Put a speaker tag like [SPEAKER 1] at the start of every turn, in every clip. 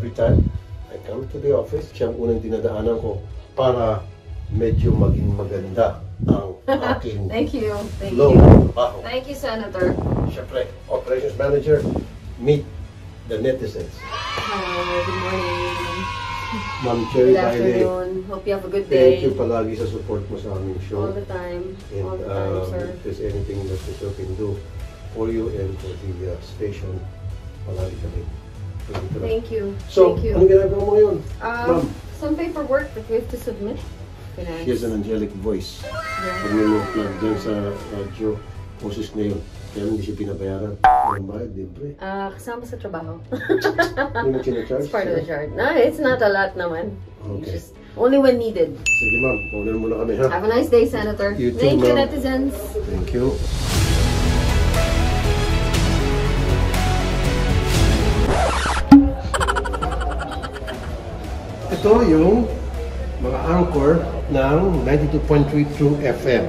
[SPEAKER 1] every time I come to the office, siyang unang dinadaanan ko para medyo maging maganda ang aking
[SPEAKER 2] Thank you. Thank
[SPEAKER 1] flow
[SPEAKER 2] you.
[SPEAKER 1] ng trabaho.
[SPEAKER 2] Thank you, Senator.
[SPEAKER 1] Siyempre, Operations Manager, meet the netizens.
[SPEAKER 2] Good morning.
[SPEAKER 1] Ma'am Cherry
[SPEAKER 2] Good
[SPEAKER 1] Baile,
[SPEAKER 2] afternoon. Hope you have a good day.
[SPEAKER 1] thank you palagi sa support mo sa aming show.
[SPEAKER 2] All the time.
[SPEAKER 1] And
[SPEAKER 2] All the time, sir.
[SPEAKER 1] if there's anything that we can do for you and for the station, palagi kami.
[SPEAKER 2] Thank you.
[SPEAKER 1] So,
[SPEAKER 2] Thank you.
[SPEAKER 1] anong ginagawa mo ngayon? Ma'am,
[SPEAKER 2] Some paperwork that we have to submit. Finance.
[SPEAKER 1] she has an angelic voice. Pag may mga plug dyan sa radyo, boses ngayon. Kaya hindi siya binabayaran. Ang bayad, libre.
[SPEAKER 2] Kasama sa trabaho.
[SPEAKER 1] Hindi mo sinacharge?
[SPEAKER 2] It's part of the chart. No, it's not a lot naman.
[SPEAKER 1] Okay.
[SPEAKER 2] Just only when needed.
[SPEAKER 1] Sige ma'am, paunan muna kami ha.
[SPEAKER 2] Have a nice day, Senator.
[SPEAKER 1] You too,
[SPEAKER 2] Thank you,
[SPEAKER 1] ma'am.
[SPEAKER 2] netizens.
[SPEAKER 1] Thank you. Ito yung mga anchor ng 92.3 True FM.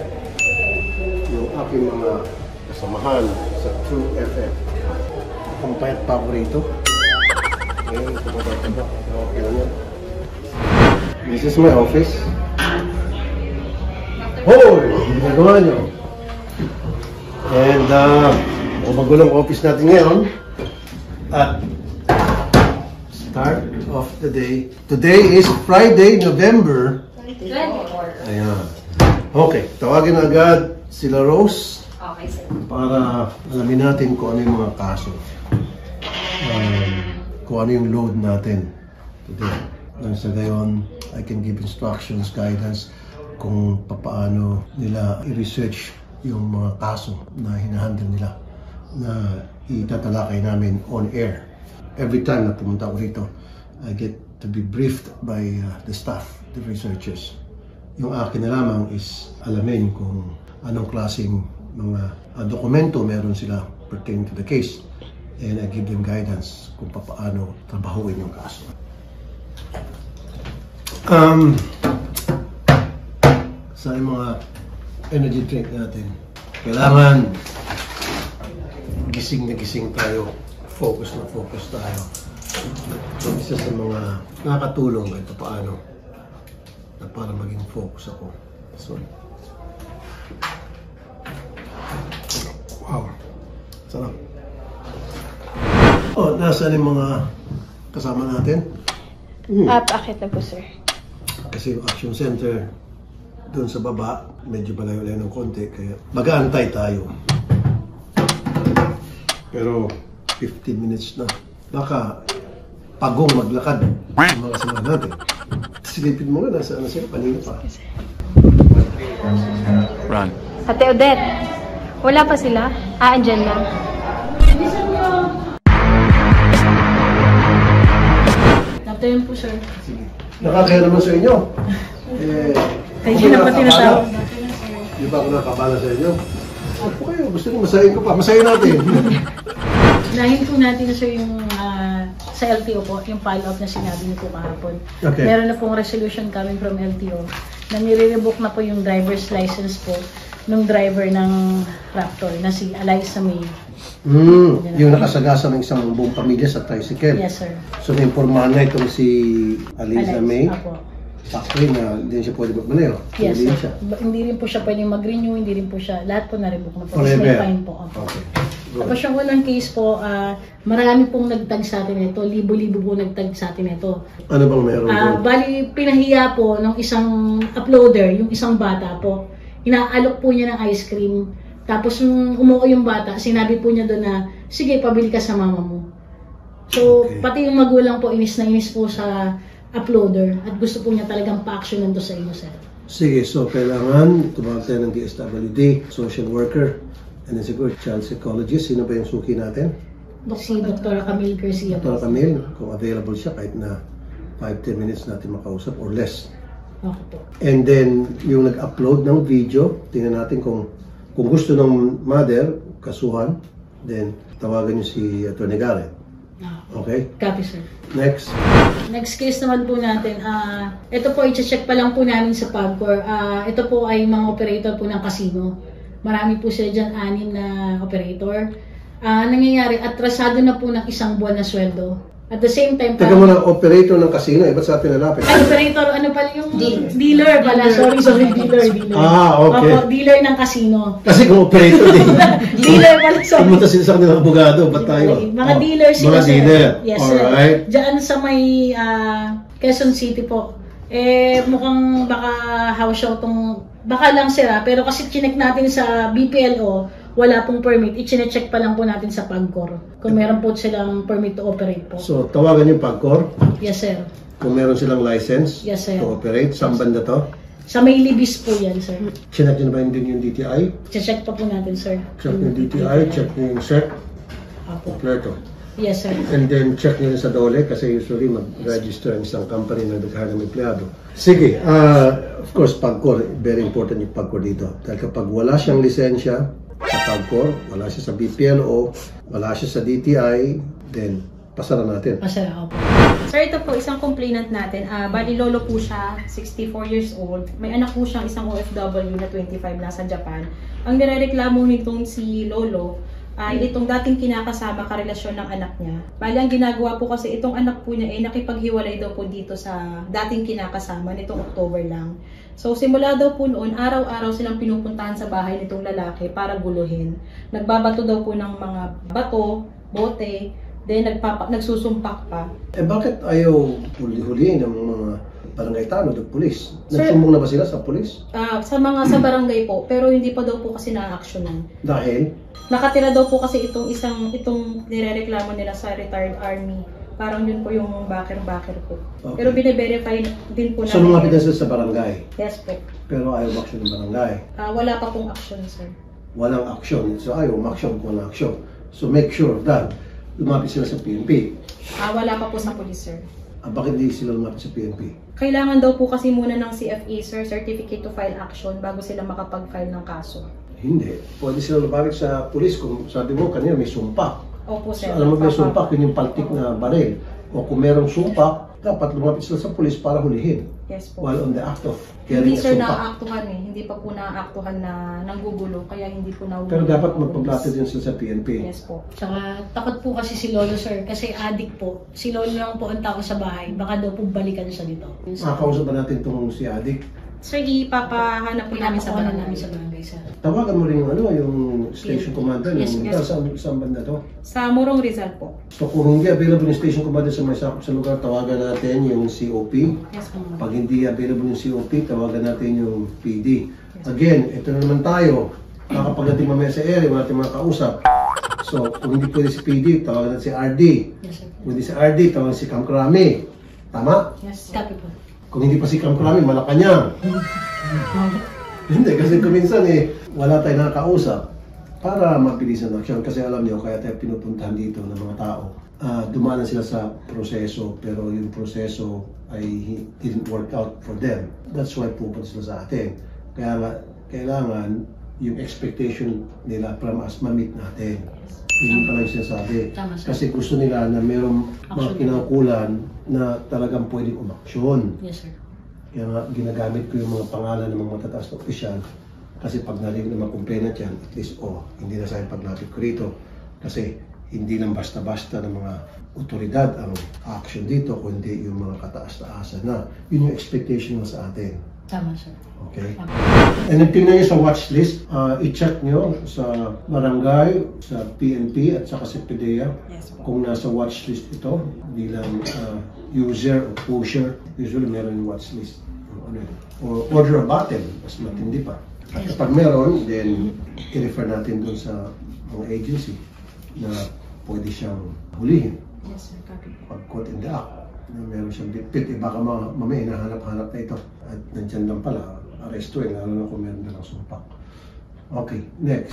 [SPEAKER 1] Yung aking mga kasamahan sa True FM. Ang payat pa ako rito. Ngayon, tumababa. Okay lang yan. This is my office. Hoy! Ginagawa nyo. And, magulong office natin ngayon. At start of the day. Today is Friday, November
[SPEAKER 2] 24.
[SPEAKER 1] Ayan. Okay, tawagin na agad sila Rose.
[SPEAKER 2] Okay, sir.
[SPEAKER 1] Para alamin natin kung ano yung mga kaso. Kung ano yung load natin today. Nang sa gayon, I can give instructions, guidance kung paano nila i-research yung mga kaso na hinahandle nila na itatalakay namin on air. Every time na pumunta ako rito, I get to be briefed by the staff, the researchers. Yung akin na lamang is alamin kung anong klaseng mga dokumento meron sila pertaining to the case. And I give them guidance kung paano trabahuin yung kaso. Sa mga energy drink natin, kailangan gising na gising tayo. Focus na focus tayo. Isa sa mga nakatulong kahit paano na para maging focus ako. Sorry. Wow. Sarap. Oh, nasaan yung mga kasama natin?
[SPEAKER 3] Akit na po, sir.
[SPEAKER 1] Kasi yung action center doon sa baba, medyo malayo-layo ng konti, kaya mag-aantay tayo. Pero 15 minutes na. Baka pagong maglakad yung mga kasama natin. Silipin mo nga, nasaan na sila? Kanina pa.
[SPEAKER 4] Run.
[SPEAKER 3] Ate Odette, wala pa sila? Andyan lang.
[SPEAKER 5] Natayin po, sir.
[SPEAKER 1] Sige. Nakakaya naman sa inyo.
[SPEAKER 5] Kayo na pati na tao.
[SPEAKER 1] Di ba ako nakakabala sa inyo? Opo kayo, gusto nyo masahin ko pa. Masahin natin.
[SPEAKER 5] Nahin po natin na, sir, yung sa LTO po, yung follow-up na sinabi niyo po kahapon.
[SPEAKER 1] Okay.
[SPEAKER 5] Meron na pong resolution coming from LTO na nire-revoke na po yung driver's license po nung driver ng Raptor na si Eliza May.
[SPEAKER 1] Yung nakasagasa ng isang buong pamilya sa tricycle.
[SPEAKER 5] Yes, sir.
[SPEAKER 1] So, naimpormahan na itong si Eliza May.
[SPEAKER 5] Apo.
[SPEAKER 1] Actually, na hindi siya pwede magmaneho.
[SPEAKER 5] Yes,
[SPEAKER 1] Hindi
[SPEAKER 5] sir. Hindi rin po siya pwedeng mag-renew, hindi rin po siya, lahat po na-revoke na po.
[SPEAKER 1] Forever.
[SPEAKER 5] May fine po. Apo.
[SPEAKER 1] Okay.
[SPEAKER 5] Tapos yung unang case po, marami pong nagtag sa atin ito, libo-libo po nagtag sa atin ito.
[SPEAKER 1] Ano bang meron doon?
[SPEAKER 5] Bali, pinahiya po ng isang uploader, yung isang bata po. Inaalok po niya ng ice cream. Tapos nung umuo yung bata, sinabi po niya doon na, sige, pabili ka sa mama mo. So,
[SPEAKER 1] Okay.
[SPEAKER 5] pati yung magulang po, inis na inis po sa uploader. At gusto po niya talagang pa-actionan to sa inyo, sir.
[SPEAKER 1] Sige, so kailangan tumawag tayo ng DSWD, social worker, and then siguro child psychologist. Sino ba yung suki natin?
[SPEAKER 5] Si Dr. Camille Garcia po.
[SPEAKER 1] Dr. Camille, kung available siya kahit na 5-10 minutes natin makausap or less.
[SPEAKER 5] Okay po.
[SPEAKER 1] And then, yung nag-upload ng video, tingnan natin kung gusto ng mother, kasuhan, then tawagan niyo si Atty. Garrett. Okay?
[SPEAKER 5] Copy, sir.
[SPEAKER 1] Next.
[SPEAKER 5] Next case naman po natin, ito po, i-check pa lang po namin sa PAGCOR. Ito po ay mga operator po ng casino. Marami po sila dyan, 6 na operator. Nangyayari, atrasado na po ng 1 buwan na sweldo. At the same time,
[SPEAKER 1] Teka muna, operator ng casino, ba't sa atin nalapit?
[SPEAKER 5] ay, operator, ano pala yung dealer pala. Sorry, dealer.
[SPEAKER 1] Okay.
[SPEAKER 5] Opo, dealer ng casino.
[SPEAKER 1] Kasi kung operator din.
[SPEAKER 5] Dealer pala, sorry.
[SPEAKER 1] Pumunta sila sa kanilang abogado, ba't tayo?
[SPEAKER 5] Mga dealers sila,
[SPEAKER 1] mga
[SPEAKER 5] sir.
[SPEAKER 1] dealer.
[SPEAKER 5] Yes, sir.
[SPEAKER 1] Alright.
[SPEAKER 5] Diyan sa may Quezon City po. Mukhang baka house show tong, baka lang sira, pero kasi chinek natin sa BPLO, wala pong permit. I-check pa lang po natin sa PAGCOR. Kung meron po silang permit to operate po.
[SPEAKER 1] So, tawagan yung PAGCOR.
[SPEAKER 5] Yes, sir.
[SPEAKER 1] Kung meron silang license
[SPEAKER 5] Yes, sir.
[SPEAKER 1] to operate. Saan banda to?
[SPEAKER 5] Sa may libis po yan, sir.
[SPEAKER 1] Chinek nyo na ba din yung DTI?
[SPEAKER 5] Check pa po natin, sir.
[SPEAKER 1] Check nyo yung DTI, check nyo yung SEC,
[SPEAKER 5] Apo.
[SPEAKER 1] kompleto.
[SPEAKER 5] Yes, sir.
[SPEAKER 1] And then check nyo sa DOLE kasi usually mag-register ang isang company na naghahanap ng empleyado. Sige, of course, PAGCOR, very important yung PAGCOR dito. Dahil kapag wala siyang lisensya sa PAGCOR, wala siya sa BPLO, wala siya sa DTI, then pasara natin.
[SPEAKER 5] Pasara ako po.
[SPEAKER 3] Sir, ito po, isang complainant natin. Bali, lolo po siya, 64 years old. May anak po siyang isang OFW na 25 nasa Japan. Ang nirereklamo nitong si lolo ay itong dating kinakasama karelasyon ng anak niya. Bali, ang ginagawa po kasi itong anak po niya ay nakipaghiwalay daw po dito sa dating kinakasama nitong October lang. So, simula daw po noon, araw-araw silang pinupuntahan sa bahay nitong lalaki para guluhin. Nagbabato daw po ng mga bato, bote, then nagsusumpak pa.
[SPEAKER 1] Bakit ayaw huli-huliin ng mga barangay tanod at pulis? Nagsumbong na ba sila sa pulis?
[SPEAKER 3] Sa barangay po, pero hindi pa daw po kasi na-actionan.
[SPEAKER 1] Dahil?
[SPEAKER 3] Nakatira daw po kasi itong nirereklamo nila sa retired army. Parang yun po yung backer po.
[SPEAKER 1] Okay.
[SPEAKER 3] Pero bine-verify din po namin.
[SPEAKER 1] So, lumapit na sila sa barangay?
[SPEAKER 3] Yes po.
[SPEAKER 1] Pero ayaw action ng barangay?
[SPEAKER 3] Wala pa pong action, sir.
[SPEAKER 1] Walang action. So, ayaw action kung walang action. So, make sure that lumapit sila sa PNP.
[SPEAKER 3] Wala pa po sa police, sir.
[SPEAKER 1] Bakit di sila lumapit sa PNP?
[SPEAKER 3] Kailangan daw po kasi muna ng CFA, sir, Certificate to File Action, bago sila makapag-file ng kaso.
[SPEAKER 1] Hindi. Pwede sila lumapit sa pulis kung sabi mo kanina may sumpak.
[SPEAKER 3] Opo,
[SPEAKER 1] So,
[SPEAKER 3] sir.
[SPEAKER 1] alam mo may sumpak, yun yung paltik na baril. O kung merong sumpak, dapat lumapit sila sa pulis para hulihin.
[SPEAKER 3] Yes po.
[SPEAKER 1] While on the act of
[SPEAKER 3] Hindi,
[SPEAKER 1] carrying a
[SPEAKER 3] sir,
[SPEAKER 1] sumpak.
[SPEAKER 3] naaaktuhan eh. Hindi pa po naaaktuhan na nanggugulo, kaya hindi po nahuli.
[SPEAKER 1] Pero dapat magpa-blatter din sila sa PNP.
[SPEAKER 3] Yes po.
[SPEAKER 5] Tsaka takot po kasi si Lolo, sir. Kasi addict po. Si Lolo lang po ang tao sa bahay. Baka daw po balikan siya dito.
[SPEAKER 1] Makakausap ba natin itong si Adik?
[SPEAKER 3] Sir, ipapahanap po namin sa
[SPEAKER 5] Pinapakuha
[SPEAKER 3] barangay.
[SPEAKER 5] namin sa barangay, sir.
[SPEAKER 1] Tawagan mo rin yung station commander
[SPEAKER 3] Yes,
[SPEAKER 1] ng
[SPEAKER 3] yes.
[SPEAKER 1] saan banda to?
[SPEAKER 3] Sa Morong Rizal po.
[SPEAKER 1] So kung hindi available yung station commander sa may sakop sa lugar, tawagan natin yung COP.
[SPEAKER 3] Yes po.
[SPEAKER 1] Pag hindi available yung COP, tawagan natin yung PD. Again, ito na naman tayo. Nakapagdating mamaya sa area, wala tayong mga kausap. So kung hindi pwede si PD, tawagan natin si RD.
[SPEAKER 5] Yes, sir.
[SPEAKER 1] Kung hindi si RD, tawagan si Cam Krami. Tama?
[SPEAKER 3] Yes.
[SPEAKER 5] Copy po.
[SPEAKER 1] Kung hindi pa si Cam Krami, Malacanang. Hindi, kasi kuminsan wala tayong nakakausap para mabilis ang action. Kasi alam niyo, kaya tayo pinupuntahan dito ng mga tao. Dumanan sila sa proseso, pero yung proseso ay didn't work out for them. That's why pupunta sila sa atin. Kaya nga, kailangan yung expectation nila from us ma-meet natin. Yun pala yung sinasabi.
[SPEAKER 5] Tama, sir.
[SPEAKER 1] Kasi gusto nila na mayroong mga
[SPEAKER 5] Action.
[SPEAKER 1] kinaukulan na talagang pwedeng umaksyon.
[SPEAKER 5] Yes, sir.
[SPEAKER 1] Kaya nga, ginagamit ko yung mga pangalan ng mga matataas na opisyal kasi pag narinig na mga complainant yan, at least, hindi na sayang paglapit ko rito. Kasi hindi lang basta-basta ng mga otoridad ang action dito, kundi yung mga kataas-taasan na. Yun yung expectation mo sa atin.
[SPEAKER 5] Tama, sir.
[SPEAKER 1] Okay? And then tingnan nyo sa watch list, i-check nyo sa barangay, sa PNP at saka sa PDEA
[SPEAKER 3] Yes po.
[SPEAKER 1] kung nasa watch list ito bilang user o pusher. Usually meron yung watch list. Or order a battle, mas matindi pa. At kapag meron, then i-refer natin dun sa mga agency na pwede siyang hulihin.
[SPEAKER 3] Yes, sir. Copy po.
[SPEAKER 1] Pag caught in the act, na meron siyang dipit, baka mamaya hinahanap-hanap na ito. At nandyan lang pala, arrestuin, lalo na kung meron na lang sumpak. Okay, next.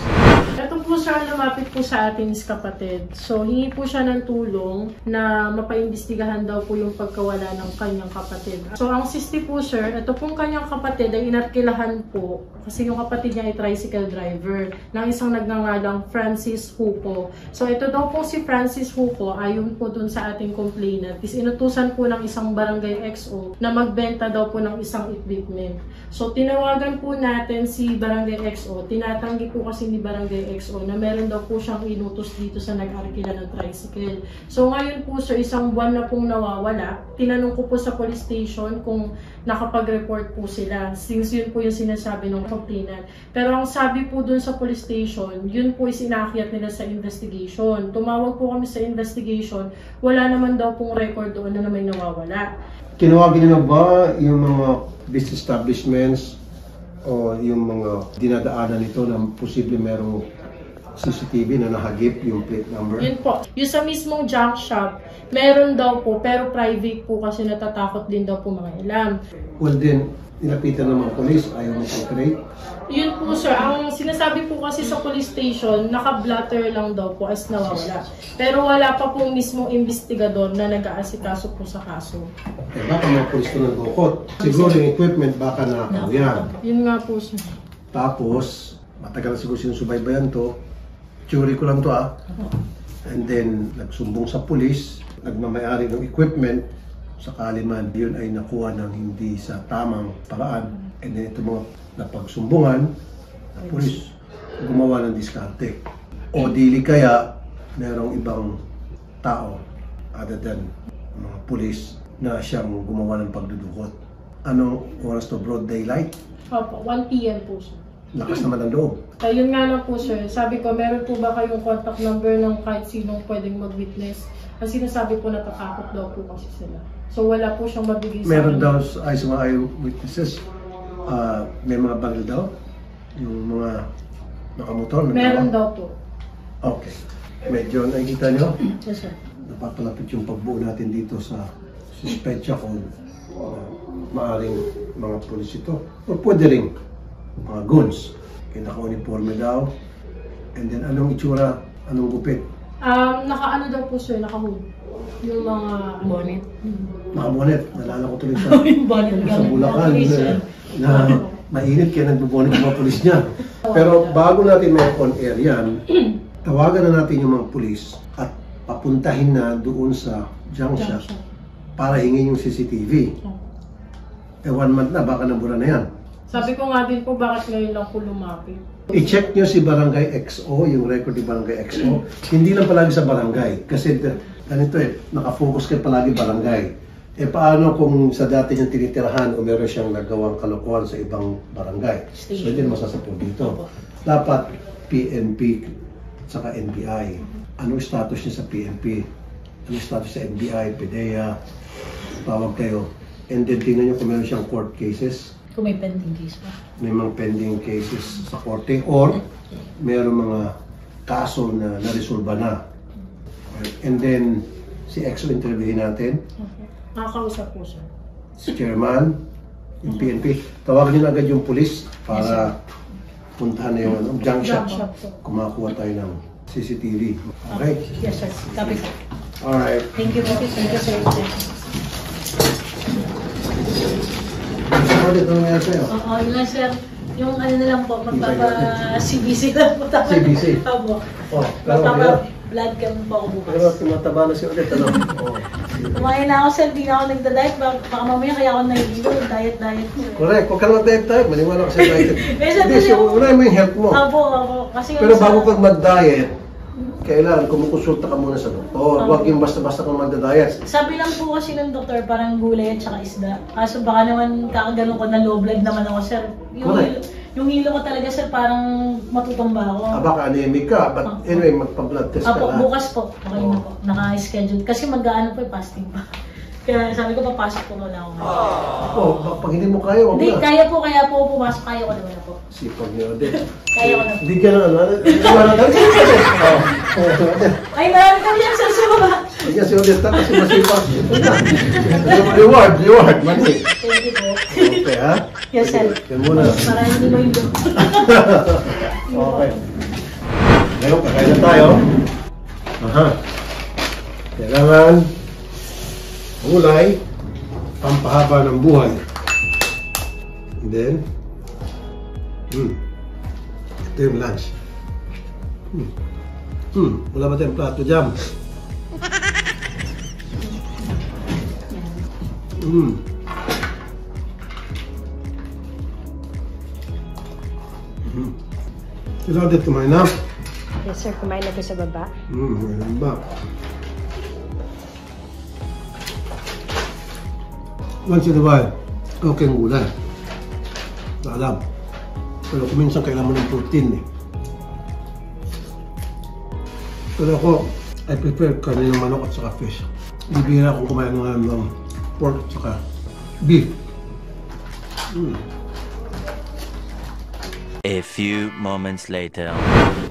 [SPEAKER 4] Ito po siya, lumapit po sa atin is kapatid. So, hingi po siya ng tulong na mapaimbestigahan daw po yung pagkawala ng kanyang kapatid. So, ang sisti po sir, ito pong kanyang kapatid ay inarkilahan po kasi yung kapatid niya ay tricycle driver ng isang nagngangalang Francis Huco. So, ito daw po si Francis Huco, ayon po dun sa ating complainant, is inutusan po ng isang barangay XO na magbenta daw po ng isang equipment. So, tinawagan po natin si barangay XO, tinatanggi po kasi ni Barangay XO na meron daw po siyang inutos dito sa nag-arkila ng tricycle. So ngayon po sir, isang buwan na pong nawawala. Tinanong ko po sa police station kung nakapag-report po sila, since yun po yung sinasabi ng complainant. Pero ang sabi po dun sa police station, yun po is inakyat nila sa investigation. Tumawag po kami sa investigation, wala naman daw pong record doon na may nawawala.
[SPEAKER 1] Tinawagin niyo na ba yung mga business establishments o yung mga dinadaanan nito na posible merong CCTV na nahagip yung plate number?
[SPEAKER 4] Yun po. Yung sa mismong junk shop, meron daw po, pero private po kasi natatakot din daw po mga ilan.
[SPEAKER 1] Well then, nilapitan ng mga polis, ayaw mag-operate.
[SPEAKER 4] Yun po sir, ang sinasabi po kasi sa police station, naka-blatter lang daw po as nawawala. Pero wala pa po mismong investigador na nag-aasikaso po sa kaso.
[SPEAKER 1] Eh baka may polis ko nag-ukot. Siguro yung equipment baka nakaw yan.
[SPEAKER 4] Yun nga po sir.
[SPEAKER 1] Tapos, matagal na siguro sinusubaybayan to. Theory ko lang to And then, nagsumbong sa polis, nagmamayari ng equipment, sakali man yun ay nakuha ng hindi sa tamang paraan. And then ito mga napagsumbungan, na polis gumawa ng diskarte. O dili kaya, merong ibang tao, other than mga polis, na siyang gumawa ng pagdudukot. Anong oras to? Broad daylight?
[SPEAKER 4] Opo, 1 PM po sir.
[SPEAKER 1] Lakas naman ang loob.
[SPEAKER 4] Ayun nga lang po sir, sabi ko, meron po ba kayong contact number ng kahit sinong pwedeng mag-witness? Ang sinasabi po, natatakot daw po kasi sila. So wala po siyang mabigay sa
[SPEAKER 1] Meron
[SPEAKER 4] akin.
[SPEAKER 1] daw ay sa mga eyewitnesses, may mga baril daw, yung mga nakamotor.
[SPEAKER 4] Meron daw po.
[SPEAKER 1] Okay. Medyo nakikita nyo,
[SPEAKER 5] Yes, sir.
[SPEAKER 1] napapalapit yung pagbuo natin dito sa suspetsa kung maaring mga pulis ito. O pwede rin mga guns. Kaya naka-uniforme daw. And then anong itsura, anong gupit?
[SPEAKER 4] Naka-ano daw po sir, naka-hood. Yung mga...
[SPEAKER 5] Bonnet.
[SPEAKER 1] Nakabonet. Nalala ko tuloy sa,
[SPEAKER 5] Yung bonnet.
[SPEAKER 1] sa Bulacan na mainit kaya nagbubonet yung mga pulis niya. Pero bago natin may on-air yan, tawagan na natin yung mga pulis at papuntahin na doon sa junk shop para hingin yung CCTV. Eh 1 month na, baka nabura na yan.
[SPEAKER 4] Sabi ko nga din po, bakit ngayon lang po lumapit?
[SPEAKER 1] I-check nyo si Barangay XO, yung record ni Barangay XO. Hindi lang palagi sa barangay. Kasi ganito nakafocus kayo palagi barangay. Eh paano kung sa dati niyang tinitirahan o meron siyang nagawang kalokohan sa ibang barangay? So hindi na masasapol dito. Dapat PNP saka NBI. Anong status niya sa PNP? Anong status sa NBI, PDEA? Tawag kayo. And then tingnan niyo kung meron siyang court cases.
[SPEAKER 5] Kung may pending case pa.
[SPEAKER 1] May mga pending cases sa korte or meron mga kaso na naresolba na. And then si EXO interviewin natin.
[SPEAKER 4] Nakakausap po sir.
[SPEAKER 1] Si chairman, yung PNP, tawagan niyo na agad yung police para puntahan na yung junk shop. Kumakuha tayo ng CCTV. Okay?
[SPEAKER 5] Yes, sir. Copy, sir.
[SPEAKER 1] Alright.
[SPEAKER 5] Thank you, sir. Thank you, sir.
[SPEAKER 1] Gusto mo dito nangyari sa'yo?
[SPEAKER 5] Oo, yun lang, sir. Yung ano na lang po, magpapa-CBC lang po.
[SPEAKER 1] CBC?
[SPEAKER 5] Opo.
[SPEAKER 1] Oh,
[SPEAKER 5] Magpapa-blood cam po ako bukas.
[SPEAKER 1] pero tumataba na si Odette, ano? Oh.
[SPEAKER 5] Kumain na ako, sir. Di na ako nagda-diet. Baka mamaya kaya ako nag-iilo. Diet-diet.
[SPEAKER 1] Correct. Huwag ka na mag-diet tayo. Maniwala ko sa diet.
[SPEAKER 5] Minsan
[SPEAKER 1] Hindi,
[SPEAKER 5] kasi ako-
[SPEAKER 1] una mo yung health mo.
[SPEAKER 5] Opo, opo. Kasi
[SPEAKER 1] Pero
[SPEAKER 5] yung
[SPEAKER 1] bago
[SPEAKER 5] sa-
[SPEAKER 1] ka mag-diet, kailangan kumukonsulta ka muna sa doktor. Huwag yung basta-basta kang magda-diet.
[SPEAKER 5] Sabi lang po kasi ng doktor, parang gulay at saka isda. Kaso baka naman kakaganon ko na low blood naman ako, sir.
[SPEAKER 1] Correct.
[SPEAKER 5] Yung hilo ko talaga, sir, parang matutumba ako.
[SPEAKER 1] Baka anemic ka. But anyway, magpa-blood test ka
[SPEAKER 5] Apo,
[SPEAKER 1] na.
[SPEAKER 5] bukas po. Okay na po. Naka-schedule. Kasi mag-ano po, fasting pa. Kaya sabi ko, papasok po muna ako.
[SPEAKER 1] Pag hindi mo kaya, huwag
[SPEAKER 5] Hindi,
[SPEAKER 1] na.
[SPEAKER 5] kaya po pumasok. Kaya ko naman na po.
[SPEAKER 1] Sipag niyo, Odette.
[SPEAKER 5] Kaya ko na.
[SPEAKER 1] Hindi ka na, ano?
[SPEAKER 5] Ay, marami kami yan sa suba.
[SPEAKER 1] Hindi si Odette kasi masipag. Reward, money.
[SPEAKER 5] Thank you po.
[SPEAKER 1] Okay, ha?
[SPEAKER 5] Yes, sir.
[SPEAKER 1] Yan muna.
[SPEAKER 5] Para hindi mo yung
[SPEAKER 1] Okay. Ngayon, kakain na tayo. Aha. Kailangan gulay, pampahaba ng buhay. And then, ito yung lunch. Wala ba tayong plato dyan? Sila ulit kumain na.
[SPEAKER 3] Yes sir, kumain na po sa baba.
[SPEAKER 1] Meron ba? Once in a while, okay ang gulay. Alam. Pero kuminsan kailangan mo ng protein eh. Pero ako, I prefer karne ng manok at saka fish. Bibihira akong kumain ng pork at saka beef.
[SPEAKER 6] A few moments later.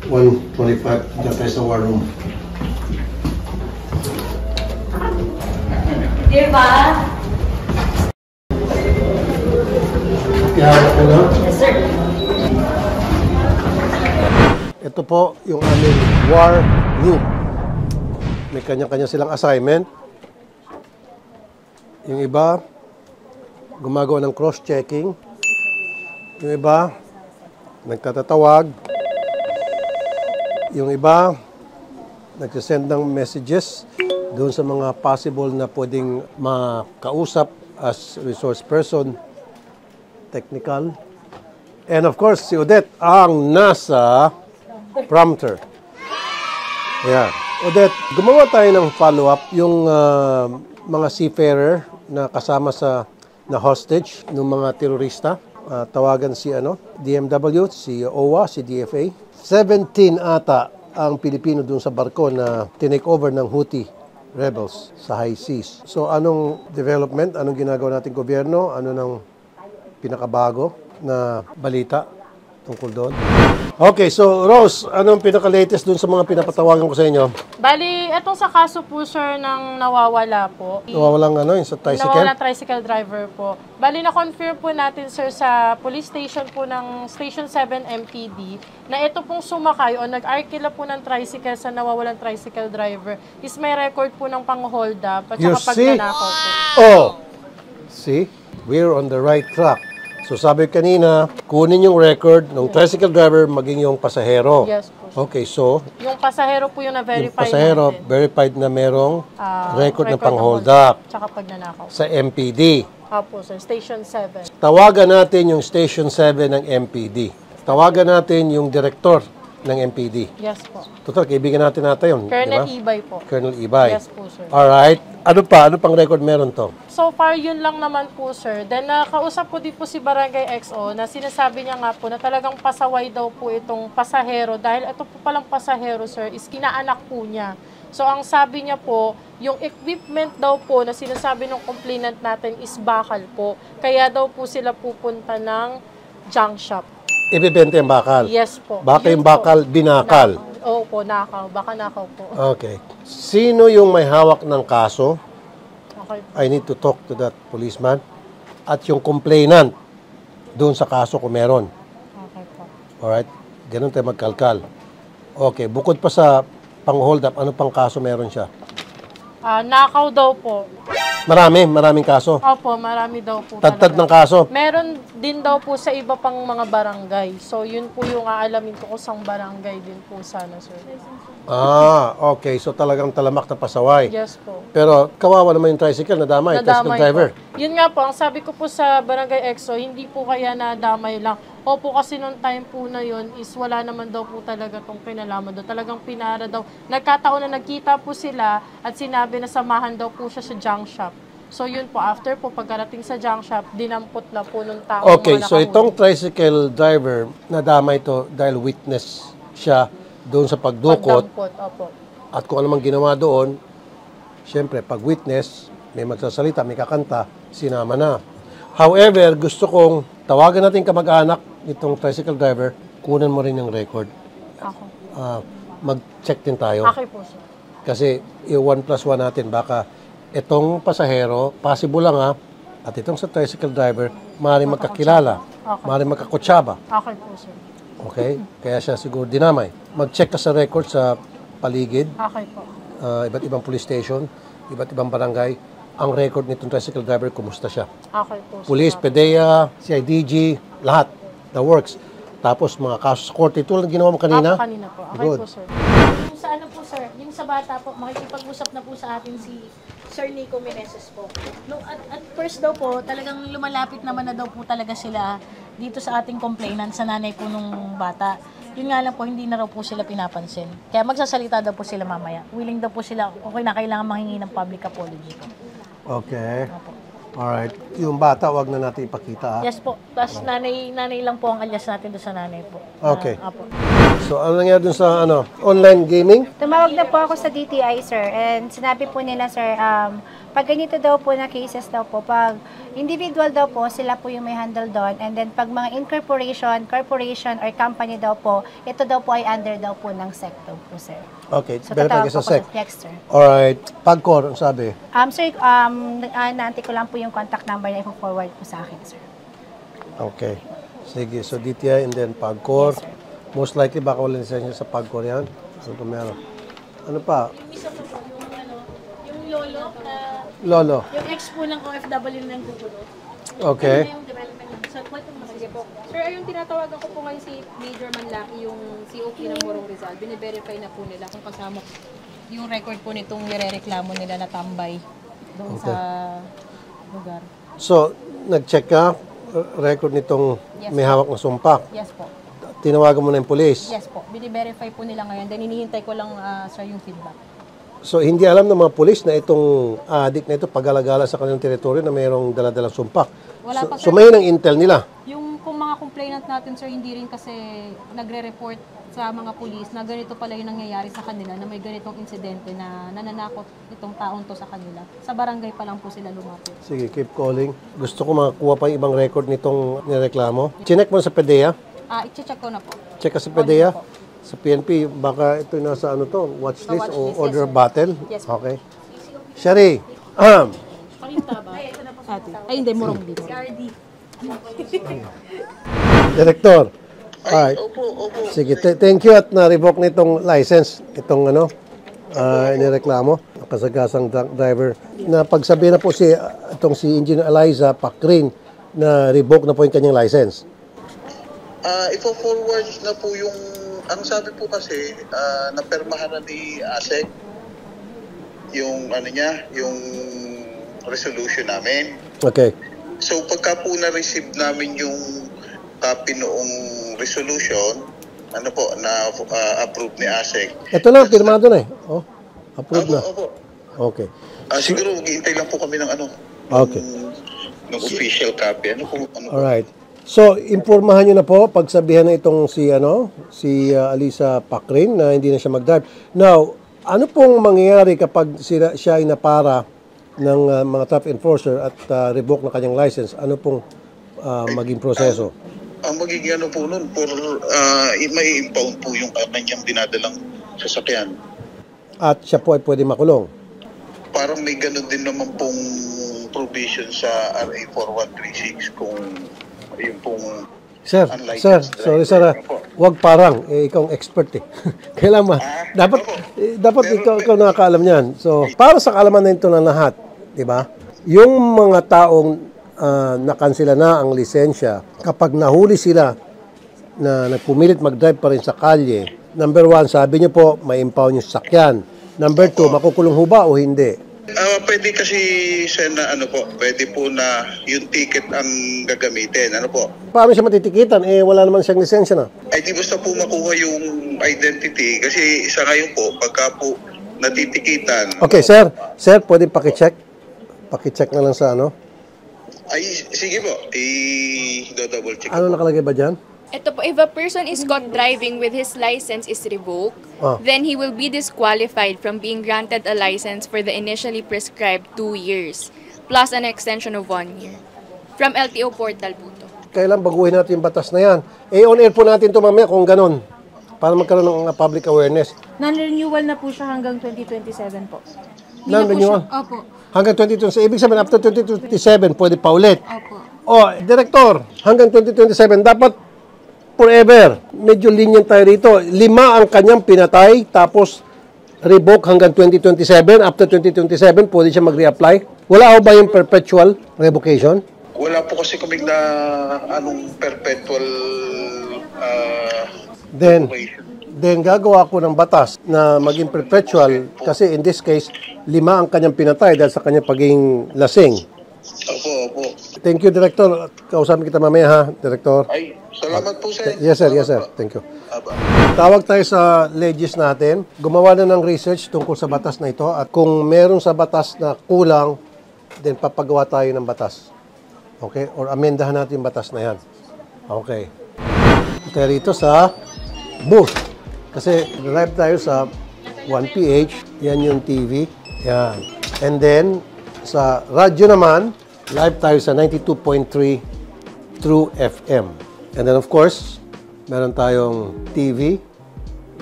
[SPEAKER 1] 1:25, dyan tayo sa war room.
[SPEAKER 5] Diba?
[SPEAKER 1] Kaya ako na.
[SPEAKER 5] Yes, sir.
[SPEAKER 1] Ito po yung aming war room. May kanya-kanya silang assignment. Yung iba, gumagawa ng cross-checking. Yung iba, nagtatatawag. Yung iba, nagsisend ng messages doon sa mga possible na pwedeng makausap as resource person, technical. And of course, si Odette ang nasa prompter. Ayan. Odette, gumawa tayo ng follow-up yung mga seafarer na kasama sa na hostage ng mga terorista. Tawagan si DMW, si OWA, si DFA. 17 ata ang Pilipino dun sa barko na tinake over ng Houthi rebels sa high seas. So anong development, anong ginagawa nating gobyerno, ano nang pinakabago na balita tungkol doon? Okay, so Rose, anong pinaka-latest dun sa mga pinapatawagan ko sa inyo?
[SPEAKER 4] Bali, etong sa kaso po, sir, ng nawawala po.
[SPEAKER 1] Nawawalang yung sa tricycle?
[SPEAKER 4] Nawawala tricycle driver po. Bali, na-confirm po natin, sir, sa police station po ng Station 7 MPD na ito pong sumakay o nag-arkila po ng tricycle sa nawawalang tricycle driver is may record po ng pang-hold up at
[SPEAKER 1] You
[SPEAKER 4] saka
[SPEAKER 1] see?
[SPEAKER 4] pagnanakaw po.
[SPEAKER 1] Oh! See? We're on the right track. So sabi kanina, kunin yung record ng tricycle driver maging yung pasahero.
[SPEAKER 4] Yes po, sir.
[SPEAKER 1] Okay, so
[SPEAKER 4] Yung pasahero po yung
[SPEAKER 1] yung
[SPEAKER 4] na-verify
[SPEAKER 1] pasahero
[SPEAKER 4] natin.
[SPEAKER 1] verified na merong record na
[SPEAKER 4] ng
[SPEAKER 1] pang-hold up
[SPEAKER 4] Tsaka pagnanakaw.
[SPEAKER 1] sa MPD.
[SPEAKER 4] Opo, sir. Station 7.
[SPEAKER 1] Tawagan natin yung Station 7 ng MPD. Tawagan natin yung director ng MPD.
[SPEAKER 4] Yes po.
[SPEAKER 1] Total, kaibigan natin yun.
[SPEAKER 4] Colonel
[SPEAKER 1] di ba?
[SPEAKER 4] Ibay po.
[SPEAKER 1] Colonel Ibay.
[SPEAKER 4] Yes po, sir.
[SPEAKER 1] Alright. Ano pa? Ano pang record meron to?
[SPEAKER 4] So far, yun lang naman po, sir. Then, nakausap ko din po si Barangay XO na sinasabi niya nga po na talagang pasaway daw po itong pasahero dahil ito po palang pasahero, sir, is kinaanak po niya. So, ang sabi niya po, yung equipment daw po na sinasabi ng complainant natin is bakal po. Kaya daw po sila pupunta ng junk shop.
[SPEAKER 1] Ibibenta yung bakal?
[SPEAKER 4] Yes po.
[SPEAKER 1] Baka
[SPEAKER 4] Yun
[SPEAKER 1] yung bakal,
[SPEAKER 4] po.
[SPEAKER 1] binakal?
[SPEAKER 4] Opo, nakaw. Baka nakaw po.
[SPEAKER 1] Okay. Sino yung may hawak ng kaso?
[SPEAKER 4] Okay po.
[SPEAKER 1] I need to talk to that policeman. At yung complainant doon sa kaso kung meron.
[SPEAKER 4] Okay po.
[SPEAKER 1] Alright? Ganun tayo magkalkal. Okay. Bukod pa sa pang-hold up, ano pang kaso meron siya?
[SPEAKER 4] Nakaw daw po.
[SPEAKER 1] Maraming kaso.
[SPEAKER 4] Opo, marami daw po.
[SPEAKER 1] Tad-tad
[SPEAKER 4] talaga.
[SPEAKER 1] ng kaso.
[SPEAKER 4] Meron din daw po sa iba pang mga barangay. So, yun po yung aalamin ko kung saan barangay din po sana, sir.
[SPEAKER 1] Okay. So talagang talamak na pasaway.
[SPEAKER 4] Yes po.
[SPEAKER 1] Pero kawawa naman yung tricycle, nadamay, tricycle
[SPEAKER 4] Nadamay
[SPEAKER 1] driver.
[SPEAKER 4] po. Yun nga po, ang sabi ko po sa Barangay EXO, hindi po kaya nadamay lang. Opo, kasi nung time po na yun is wala naman daw po talaga tong pinalaman daw. Talagang pinara daw. Nagkataon na nagkita po sila at sinabi na samahan daw po siya sa junk shop. So yun po, after po pagkarating sa junk shop, dinampot na po nung tao.
[SPEAKER 1] Okay, so itong tricycle driver, nadamay to dahil witness siya doon sa pagdukot.
[SPEAKER 4] Pagdampot, opo.
[SPEAKER 1] At kung ano mang ginawa doon, syempre, pag witness, may magsasalita, may kakanta, sinama na. However, gusto kong tawagan natin kamag-anak itong tricycle driver, kunan mo rin yung record.
[SPEAKER 4] Ako.
[SPEAKER 1] Mag-check din tayo.
[SPEAKER 4] Okay po, sir.
[SPEAKER 1] Kasi yung 1+1 natin, baka itong pasahero, possible lang at itong sa tricycle driver, maaaring magkakilala, maaaring magkakutsaba.
[SPEAKER 4] Okay po, sir.
[SPEAKER 1] Okay? Kaya siya siguro dinamay. Mag-check ka sa record sa paligid,
[SPEAKER 4] Okay po.
[SPEAKER 1] iba't ibang police station, iba't ibang barangay, ang record nitong tricycle driver, kumusta siya.
[SPEAKER 4] Okay po, sir.
[SPEAKER 1] Police, PDEA, CIDG, lahat, the works. Tapos mga kasos sa korte, tulad ng ginawa mo kanina.
[SPEAKER 4] Ako kanina po. Okay
[SPEAKER 1] Good.
[SPEAKER 4] po, sir.
[SPEAKER 5] Yung sa ano po sir, yung sa bata po, makikipag-usap na po sa atin si Sir Nico Meneses po. No, at first daw po, talagang lumalapit naman na daw po talaga sila dito sa ating complainant, sa nanay po nung bata. Yun nga lang po, hindi na raw po sila pinapansin. Kaya magsasalita daw po sila mamaya. Willing daw po sila kung kailangan manghingi ng public apology po.
[SPEAKER 1] Okay.
[SPEAKER 5] Opo.
[SPEAKER 1] Alright. Yung bata, wag na natin ipakita.
[SPEAKER 5] Yes po. Tapos nanay lang po ang alias natin doon sa nanay po.
[SPEAKER 1] Okay.
[SPEAKER 5] Apo.
[SPEAKER 1] So, ano nangyari dun sa online gaming?
[SPEAKER 7] Tumawag na po ako sa DTI, sir. And sinabi po nila, sir, pag ganito daw po na cases daw po, pag individual daw po, sila po yung may handle doon. And then pag mga incorporation, corporation, or company daw po, ito daw po ay under daw po ng SEC daw po, sir.
[SPEAKER 1] Okay.
[SPEAKER 7] So,
[SPEAKER 1] Verify
[SPEAKER 7] tatawag
[SPEAKER 1] ka sa
[SPEAKER 7] po
[SPEAKER 1] SEC.
[SPEAKER 7] ko. Yes, sir.
[SPEAKER 1] Alright. Pagcor, ang sabi?
[SPEAKER 7] Sir, naanti ko lang po yung contact number na i-forward po sa akin, sir.
[SPEAKER 1] Okay. Sige. So, DTI and then Pagcor.
[SPEAKER 7] Yes, sir.
[SPEAKER 1] Most likely, baka wala lisensya sa Pagcor yan. So, kung meron. Ano pa?
[SPEAKER 5] Yung lolo,
[SPEAKER 1] Lolo.
[SPEAKER 5] yung ex po ng OFW ng Gugulo.
[SPEAKER 1] Okay.
[SPEAKER 5] Yung development lang. So,
[SPEAKER 8] Sige po. Sir, ayun tinatawagan ko po ngayon si Major Manlaki, yung COP ng Morong Rizal. Bine-verify na po nila kung kasama yung record po nitong nirereklamo nila na tambay doon sa lugar.
[SPEAKER 1] So, nag-check ka, record nitong
[SPEAKER 8] Yes,
[SPEAKER 1] may hawak na sumpa.
[SPEAKER 8] Yes po.
[SPEAKER 1] Tinawagan mo na yung police.
[SPEAKER 8] Yes po. Bine-verify po nila ngayon. Then hinihintay ko lang, sir, yung feedback.
[SPEAKER 1] So, hindi alam ng mga police na itong adik na ito pag-alagala sa kanilang teritoryo na mayroong daladalang sumpak.
[SPEAKER 8] Wala pa,
[SPEAKER 1] So,
[SPEAKER 8] sir.
[SPEAKER 1] may ng intel nila.
[SPEAKER 8] Yung kung mga complainant natin, sir, hindi rin kasi nagre-report sa mga pulis na ganito pala yung nangyayari sa kanila, na may ganitong insidente na nananakot itong taon to sa kanila. Sa barangay pa lang po sila lumapit.
[SPEAKER 1] Sige, keep calling. Gusto ko makakuha pa yung ibang record nitong nireklamo. Chinek mo sa PDEA?
[SPEAKER 8] I-check ko na po.
[SPEAKER 1] Check ka sa PDEA? Sa PNP, baka ito nasa ano to, watch list o
[SPEAKER 8] watch list,
[SPEAKER 1] order
[SPEAKER 8] yes,
[SPEAKER 1] of battle?
[SPEAKER 8] Yes, po.
[SPEAKER 1] Okay. Shari,
[SPEAKER 8] Ate. Ay, hindi, Morong dito.
[SPEAKER 1] Director. Alright. Sige, thank you at na-revoke nitong license, itong inireklamo, kasagasang driver. Na pagsabi na po itong si Engineer Eliza Pacrin na revoke na po yung kanyang license.
[SPEAKER 9] Ipo-forward na po yung, ang sabi po kasi, napermahan na ni ASEC yung yung resolution namin.
[SPEAKER 1] Okay.
[SPEAKER 9] So pagka po na-receive namin yung copy noong resolution, na-approve ni ASEC.
[SPEAKER 1] Ito na, pirmado na eh. Oh, approved na.
[SPEAKER 9] Opo.
[SPEAKER 1] Okay.
[SPEAKER 9] Siguro, maghihintay lang po kami ng
[SPEAKER 1] Okay.
[SPEAKER 9] ng official copy.
[SPEAKER 1] Alright. So, impormahan nyo na po, pagsabihan na itong si Alisa Pacrin na hindi na siya mag-drive. Now, ano pong mangyayari kapag siya ay napara ng mga traffic enforcer at revoke na kanyang license? Ano pong maging proseso?
[SPEAKER 9] Ang magiging po nun, may impound po yung kanyang dinadalang sasakyan.
[SPEAKER 1] At siya po ay pwede makulong?
[SPEAKER 9] Parang may ganun din naman pong provision sa RA 4136 kung yung pong
[SPEAKER 1] Sir,
[SPEAKER 9] unlicensed
[SPEAKER 1] sorry
[SPEAKER 9] driver.
[SPEAKER 1] sir, wag parang, ikaw ang expert eh. Kailangan dapat ikaw nakakaalam niyan. So, para sa kaalaman na ito ng lahat, di ba? Yung mga taong nakansela na ang lisensya, kapag nahuli sila na nagpumilit mag-drive pa rin sa kalye, number 1, sabi niyo po, may impound yung sasakyan. Number 2, makukulong ho ba o hindi?
[SPEAKER 9] Pwede kasi Sen, na pwede po na yung ticket ang gagamitin.
[SPEAKER 1] Paano siya matitikitan? Wala naman siyang lisensya na.
[SPEAKER 9] Ay di basta po makuha yung identity kasi isa ngayon po, pagka po natitikitan.
[SPEAKER 1] Okay, sir. Sir, pwede pakicheck? Pakicheck na lang sa
[SPEAKER 9] Ay, sige po. I-double check.
[SPEAKER 1] Ano nakalagay ba dyan?
[SPEAKER 10] Ito po, if a person is caught driving with his license is revoked, then he will be disqualified from being granted a license for the initially prescribed 2 years, plus an extension of 1 year. From LTO portal po to.
[SPEAKER 1] Kailan baguhin natin yung batas na yan? On air po natin ito mamaya kung ganun. Para magkaroon ng public awareness.
[SPEAKER 7] Non-renewal na po siya hanggang 2027 po.
[SPEAKER 1] Non-renewal?
[SPEAKER 8] Opo.
[SPEAKER 1] Hanggang 2027. Ibig sabihin, after 2027, pwede pa ulit.
[SPEAKER 8] Opo.
[SPEAKER 1] Director, hanggang 2027, dapat forever. Medyo lenient tayo rito. 5 ang kanyang pinatay, tapos revoke hanggang 2027. After 2027, pwede siya mag-reapply. Wala ho ba yung perpetual revocation?
[SPEAKER 9] Wala po kasi kaming na perpetual
[SPEAKER 1] Then gagawa ko ng batas na maging perpetual kasi in this case, 5 ang kanyang pinatay dahil sa kanyang pagiging lasing.
[SPEAKER 9] Opo.
[SPEAKER 1] Thank you, Director. Kausapin kita mamaya ha, Director.
[SPEAKER 9] Ay, Salamat po, sir.
[SPEAKER 1] Yes, sir. Yes, sir. Thank you.
[SPEAKER 9] Aba.
[SPEAKER 1] Tawag tayo sa legis natin. Gumawa na ng research tungkol sa batas na ito. At kung meron sa batas na kulang, then papagawa tayo ng batas. Okay? Or amendahan natin yung batas na yan. Okay. Tayo rito sa booth. Kasi live tayo sa 1PH. Yan yung TV. Yan. And then, sa radyo naman, live tayo sa 92.3 True FM. And then, of course, meron tayong TV,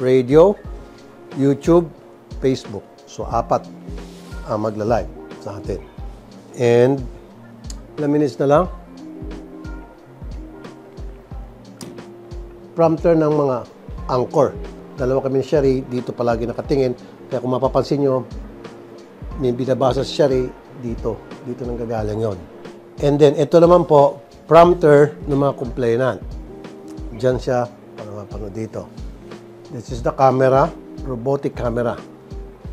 [SPEAKER 1] radio, YouTube, Facebook. So, 4 ang magla-live sa atin. And, ilang minutes na lang. Prompter ng mga anchor. Dalawa kami ni Sherry, dito palagi nakatingin. Kaya kung mapapansin nyo, may binabasa si Sherry dito. Dito nang gagaling yon. And then, ito naman po, prompter ng mga complainant. Diyan siya, para mapanood dito. This is the camera, robotic camera,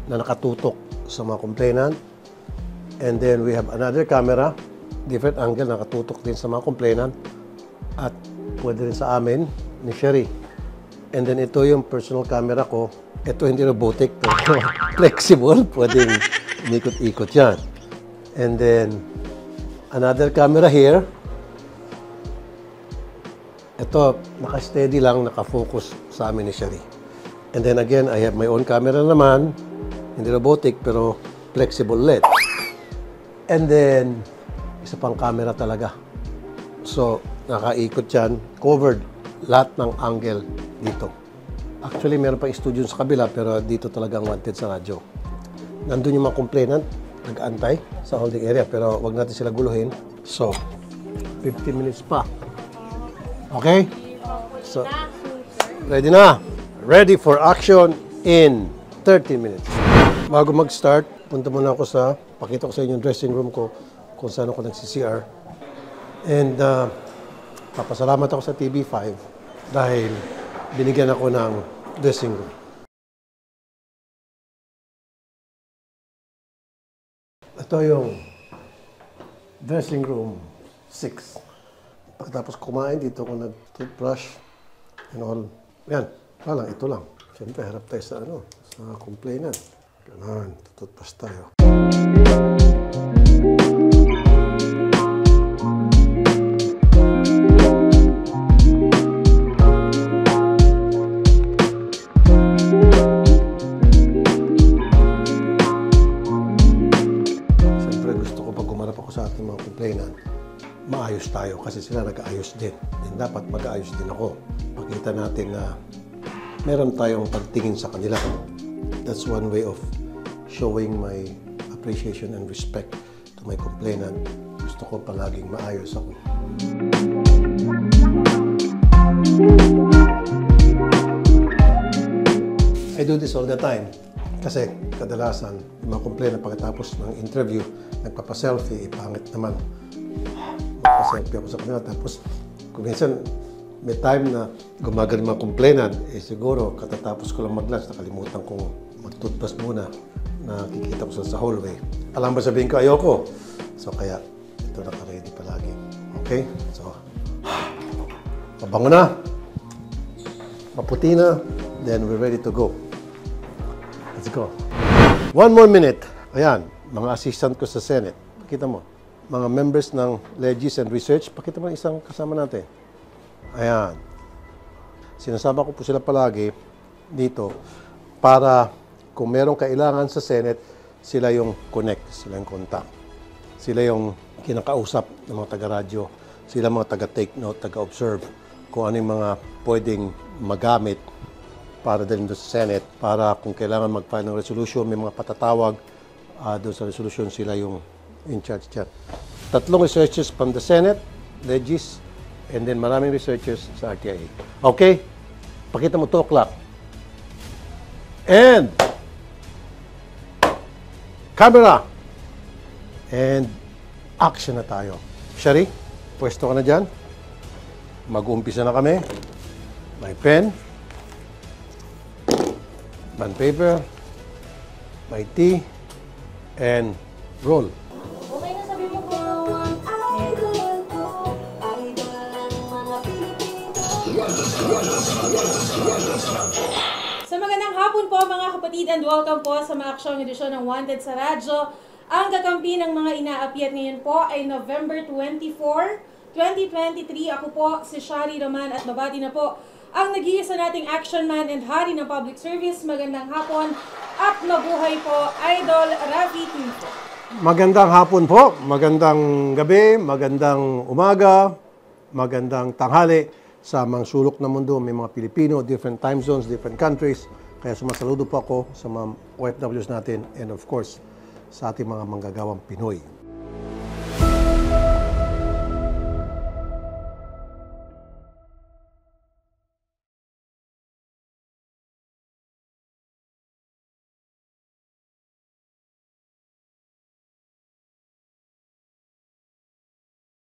[SPEAKER 1] na nakatutok sa mga complainant. And then, we have another camera, different angle, nakatutok din sa mga complainant. At pwede rin sa amin, ni Sherry. And then, ito yung personal camera ko. Ito hindi robotic, pero flexible. Pwedeng umikot-ikot yan. And then, another camera here. Ito, naka-steady lang, naka-focus sa amin ni Sherry. And then again, I have my own camera naman. Hindi robotic, pero flexible LED. And then, isa pang camera talaga. So, nakaikot yan. Covered lahat ng angle dito. Actually, meron pang studio sa kabila, pero dito talagang wanted sa radyo. Nandun yung mga complainant, nag-aantay sa holding area, pero wag natin sila guluhin. So, 15 minutes pa. Okay? So, ready na. Ready for action in 30 minutes. Bago mag-start, punta muna ako sa, pakita ko sa inyo yung dressing room ko kung saan ako nagsi-CR. And, papasalamat ako sa TV5 dahil binigyan ako ng dressing room. Ito yung dressing room 6. Pagkatapos kumain, dito ako nag-toothbrush and all. Yan, lang, ito lang. Siyempre, harap tayo sa sa complainant. Ganun, toothbrush tayo. Maayos tayo kasi sila nag-aayos din. And dapat mag-aayos din ako. Pakita natin na meron tayong pagtingin sa kanila. That's one way of showing my appreciation and respect to my complainant. Gusto ko palaging maayos ako. I do this all the time. Kasi kadalasan, yung mga complainant pagkatapos ng interview, nagpapaselfie, pangit naman. Magpa-selfie ako sa kanila. Tapos, kung minsan, may time na gumagaling mga complainant, siguro, katatapos ko lang mag-lunch, nakalimutan kong mag-toothbrush muna, nakikita ko sa hallway. Alam ba sabihin ko, ayoko. So, kaya, ito naka-ready palagi. Okay? So, mabango na. Maputi na. Then, we're ready to go. Let's go. 1 more minute. Ayan, mga assistant ko sa Senate. Pakita mo. Mga members ng Legis and Research, pakita mo isang kasama natin. Ayan. Sinasama ko po sila palagi dito para kung merong kailangan sa Senate, sila yung connect, sila yung contact. Sila yung kinakausap ng mga taga-radyo. Sila mga taga-take note, taga-observe kung ano yung mga pwedeng magamit para din doon sa Senate, para kung kailangan mag-file ng resolution, may mga patatawag doon sa resolution, sila yung in charge dyan. 3 researchers from the Senate, Legis, and then maraming researchers sa RTIA. Okay? Pakita mo 2 o'clock. And camera. And action na tayo. Sherry, pwesto ka na dyan. Mag-uumpisa na kami. May pen. Bond paper. May tea. And roll.
[SPEAKER 11] Okay na sabi mo po. Sa magandang hapon po mga kapatid and welcome po sa maaksyong edisyon ng Wanted sa Radyo. Ang kakampi ng mga inaapiat ngayon po ay November 24, 2023. Ako po si Shari Roman at babati na po ang nag-iisa nating action man and hari ng public service. Magandang hapon at mabuhay po, Idol Rafi Tulfo.
[SPEAKER 1] Magandang hapon po, magandang gabi, magandang umaga, magandang tanghali sa mga sulok ng mundo. May mga Pilipino, different time zones, different countries. Kaya sumasaludo po ako sa mga OFWs natin and of course sa ating mga manggagawang Pinoy.